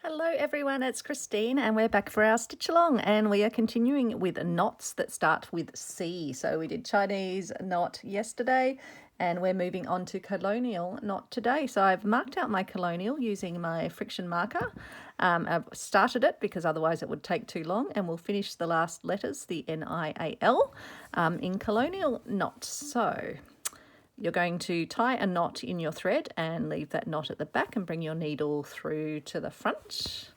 Hello everyone, it's Christine and we're back for our stitch along, and we are continuing with knots that start with C. So we did Chinese knot yesterday and we're moving on to colonial knot today. So I've marked out my colonial using my friction marker. I've started it because otherwise it would take too long, and we'll finish the last letters, the N-I-A-L, in colonial knot. So you're going to tie a knot in your thread and leave that knot at the back and bring your needle through to the front.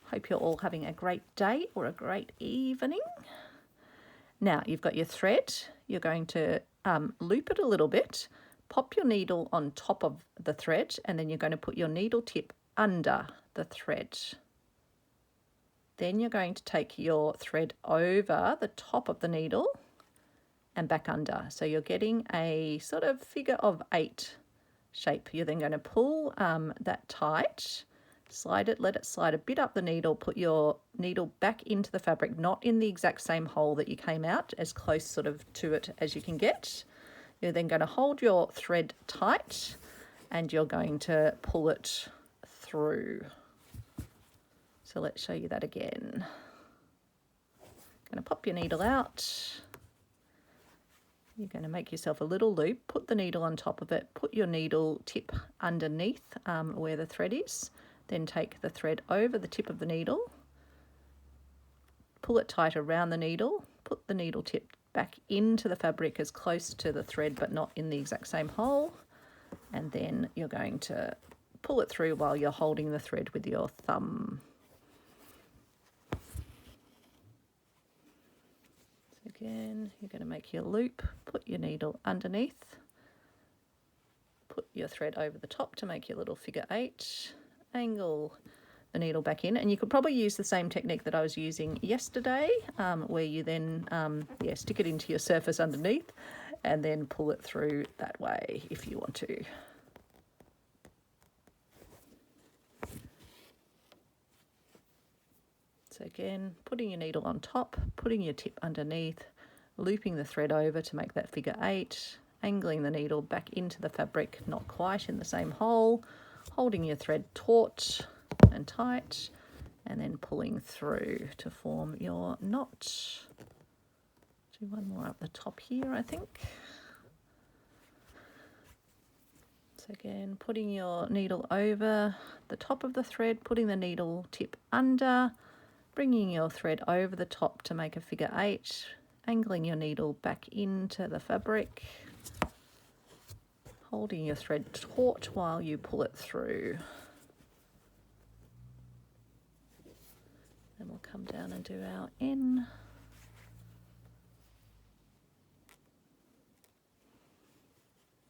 Hope you're all having a great day or a great evening. Now you've got your thread. You're going to loop it a little bit, pop your needle on top of the thread, and then you're going to put your needle tip under the thread. Then you're going to take your thread over the top of the needle and back under. So you're getting a sort of figure of 8 shape. You're then going to pull that tight, slide it, let it slide a bit up the needle, put your needle back into the fabric, not in the exact same hole that you came out, as close sort of to it as you can get. You're then going to hold your thread tight and you're going to pull it through. So let's show you that again. Going to pop your needle out. You're going to make yourself a little loop, put the needle on top of it, put your needle tip underneath where the thread is, then take the thread over the tip of the needle, pull it tight around the needle, put the needle tip back into the fabric as close to the thread but not in the exact same hole, and then you're going to pull it through while you're holding the thread with your thumb. Again, you're going to make your loop, put your needle underneath, put your thread over the top to make your little figure 8, angle the needle back in, and you could probably use the same technique that I was using yesterday, where you then stick it into your surface underneath and then pull it through that way if you want to. So again, putting your needle on top, putting your tip underneath, looping the thread over to make that figure 8, angling the needle back into the fabric, not quite in the same hole, holding your thread taut and tight, and then pulling through to form your knot. Do one more up the top here, I think. So again, putting your needle over the top of the thread, putting the needle tip under, bringing your thread over the top to make a figure 8, angling your needle back into the fabric, holding your thread taut while you pull it through. Then we'll come down and do our N.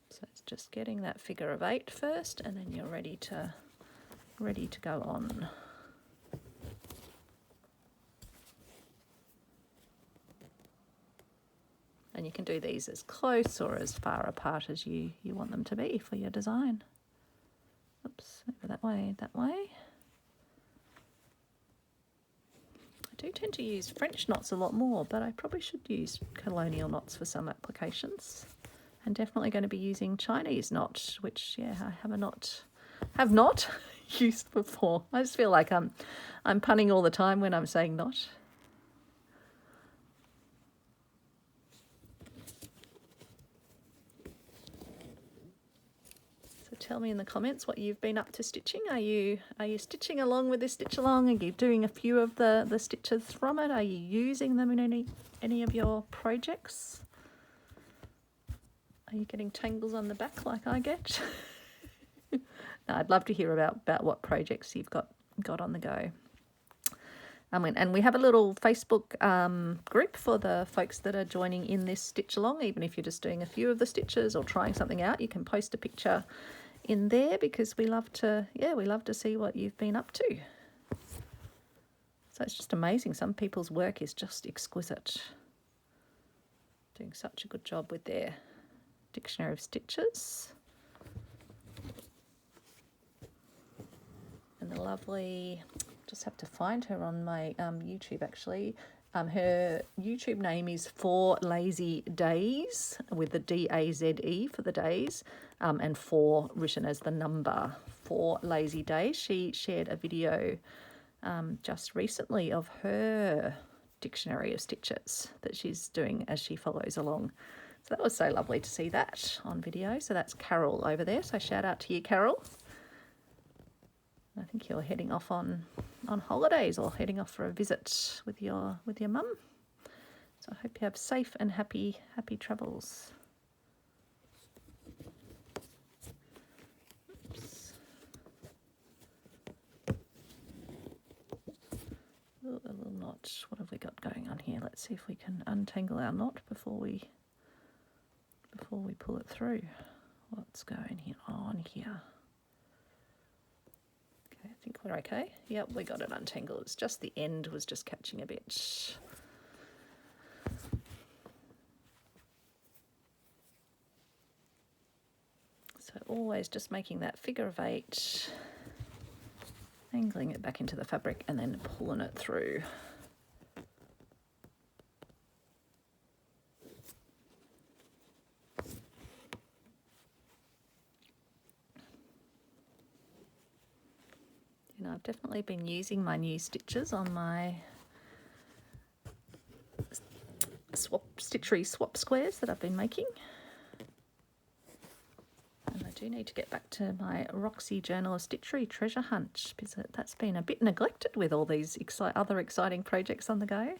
So it's just getting that figure of 8 first, and then you're ready to go on. And you can do these as close or as far apart as you want them to be for your design. Oops, over that way, that way. I do tend to use French knots a lot more, but I probably should use colonial knots for some applications. I'm definitely going to be using Chinese knot, which, I have not used before. I just feel like I'm punning all the time when I'm saying knot. Tell me in the comments what you've been up to stitching. Are you stitching along with this stitch along? Are you doing a few of the stitches from it? Are you using them in any of your projects? Are you getting tangles on the back like I get? No, I'd love to hear about what projects you've got on the go. And we have a little Facebook group for the folks that are joining in this stitch along. Even if you're just doing a few of the stitches or trying something out, you can post a picture in there, because we love to see what you've been up to. So it's just amazing. Some people's work is just exquisite. Doing such a good job with their dictionary of stitches. And the lovely, just have to find her on my YouTube actually. Her YouTube name is For Lazy Days, with the D-A-Z-E for the days, and 4 written as the number for lazy days. She shared a video just recently of her dictionary of stitches that she's doing as she follows along. So that was so lovely to see that on video. So that's Carol over there. So shout out to you, Carol. I think you're heading off on holidays or heading off for a visit with your mum. So I hope you have safe and happy travels. Oops. Ooh, a little knot. What have we got going on here? Let's see if we can untangle our knot before we pull it through. What's going on here? Okay, I think we're okay. Yep, we got it untangled. It's just the end was just catching a bit. So always just making that figure of 8, angling it back into the fabric and then pulling it through. You know, I've definitely been using my new stitches on my Stitchery swap squares that I've been making. And I do need to get back to my Roxy Journal of Stitchery treasure hunt because that's been a bit neglected with all these other exciting projects on the go.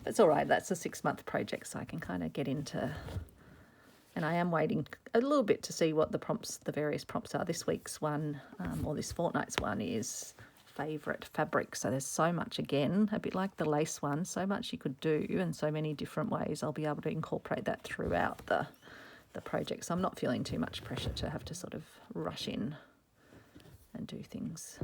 But it's all right, that's a 6-month project, so I can kind of get into. And I am waiting a little bit to see what the various prompts are. This week's one, or this fortnight's one, is favourite fabric. So there's so much, again, a bit like the lace one, so much you could do and so many different ways. I'll be able to incorporate that throughout the project. So I'm not feeling too much pressure to have to sort of rush in and do things.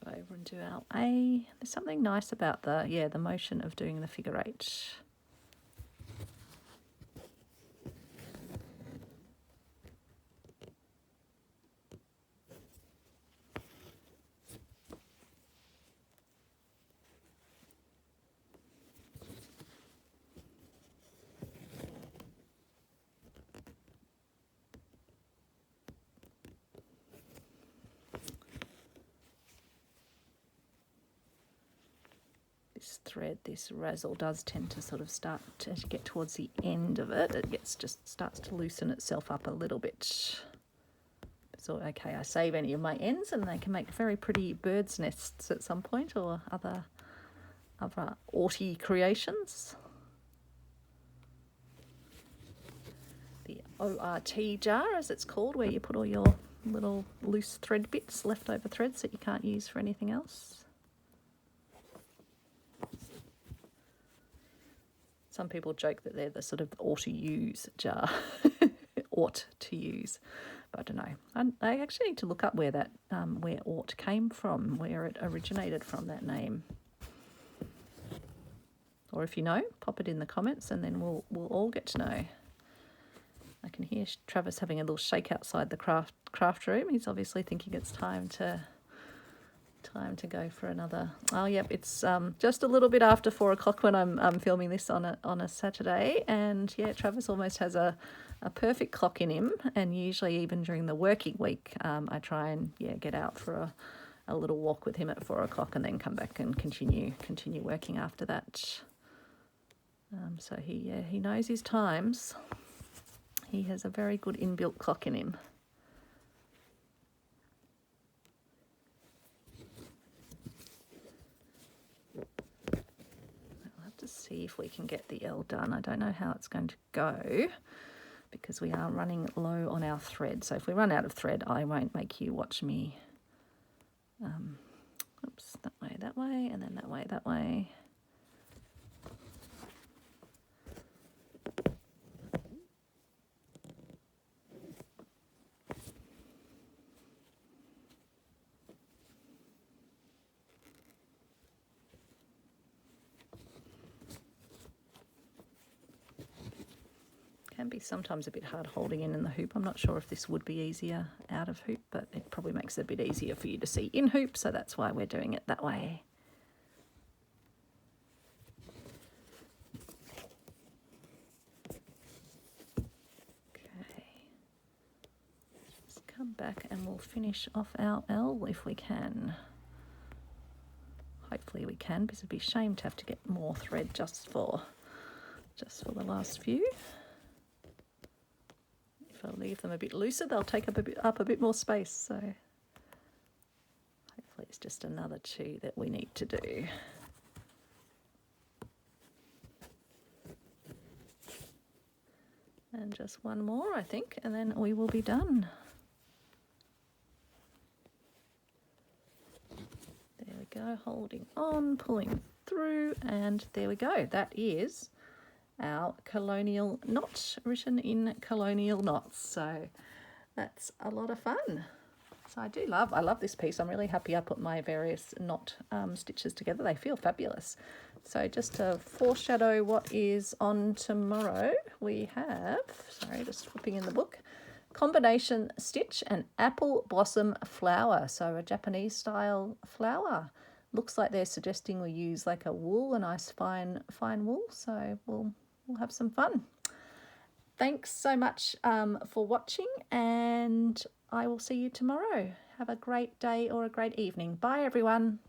Over and do our A. There's something nice about the motion of doing the figure 8. Thread, this razzle does tend to sort of start as you get towards the end of it, starts to loosen itself up a little bit. So okay, I save any of my ends and they can make very pretty bird's nests at some point, or other aughty creations. The ORT jar, as it's called, where you put all your little loose thread bits, leftover threads that you can't use for anything else. Some people joke that they're the sort of ought-to-use jar. Ought to use. But I don't know. I actually need to look up where that where ought came from, where it originated from, that name. Or if you know, pop it in the comments and then we'll all get to know. I can hear Travis having a little shake outside the craft room. He's obviously thinking it's time to go for another. Oh yep, it's just a little bit after 4 o'clock when I'm filming this on a Saturday, and yeah, Travis almost has a perfect clock in him, and usually even during the working week I try and get out for a little walk with him at 4 o'clock and then come back and continue working after that. So he knows his times. He has a very good inbuilt clock in him. To see if we can get the L done. I don't know how it's going to go because we are running low on our thread. So if we run out of thread, I won't make you watch me. Oops, that way, and then that way. Can be sometimes a bit hard holding in the hoop. I'm not sure if this would be easier out of hoop, but it probably makes it a bit easier for you to see in hoop, so that's why we're doing it that way. Okay, just come back and we'll finish off our L if we can. Hopefully we can, because it'd be a shame to have to get more thread just for the last few. If I leave them a bit looser, they'll take up a bit more space. So hopefully it's just another 2 that we need to do. And just one more, I think, and then we will be done. There we go, holding on, pulling through, and there we go. That is our Colonial knot, written in Colonial knots. So that's a lot of fun. So I love this piece. I'm really happy I put my various knot stitches together. They feel fabulous. So just to foreshadow what is on tomorrow, we have, sorry, just flipping in the book, combination stitch and apple blossom flower. So a Japanese style flower. Looks like they're suggesting we use like a wool, a nice fine wool. So we'll have some fun. Thanks so much for watching, and I will see you tomorrow. Have a great day or a great evening. Bye, everyone.